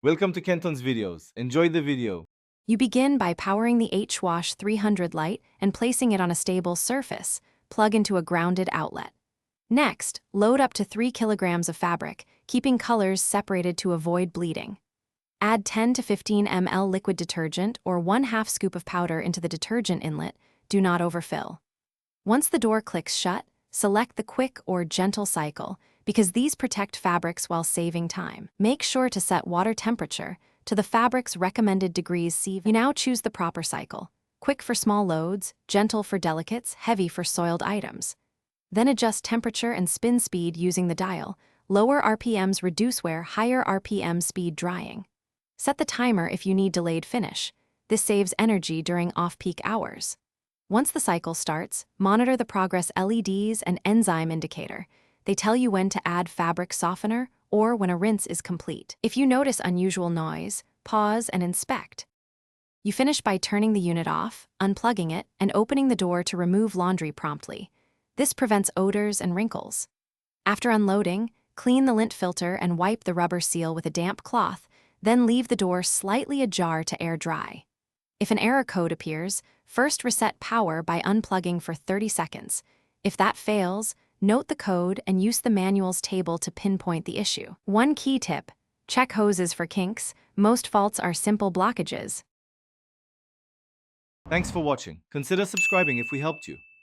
Welcome to Kenton's videos. Enjoy the video. You begin by powering the HWash 300 Lite and placing it on a stable surface. Plug into a grounded outlet. Next, load up to 3 kilograms of fabric, keeping colors separated to avoid bleeding. Add 10 to 15 ml liquid detergent or 1/2 scoop of powder into the detergent inlet. Do not overfill. Once the door clicks shut, select the quick or gentle cycle because these protect fabrics while saving time. Make sure to set water temperature to the fabric's recommended degrees C. You now choose the proper cycle: quick for small loads, gentle for delicates, heavy for soiled items. Then adjust temperature and spin speed using the dial. Lower RPMs reduce wear, higher RPM speed drying. Set the timer if you need delayed finish. This saves energy during off-peak hours. Once the cycle starts, monitor the progress LEDs and enzyme indicator. They tell you when to add fabric softener or when a rinse is complete. If you notice unusual noise, pause and inspect. You finish by turning the unit off, unplugging it, and opening the door to remove laundry promptly. This prevents odors and wrinkles. After unloading, clean the lint filter and wipe the rubber seal with a damp cloth, then leave the door slightly ajar to air dry. If an error code appears, first reset power by unplugging for 30 seconds. If that fails, note the code and use the manual's table to pinpoint the issue. One key tip: check hoses for kinks. Most faults are simple blockages. Thanks for watching. Consider subscribing if we helped you.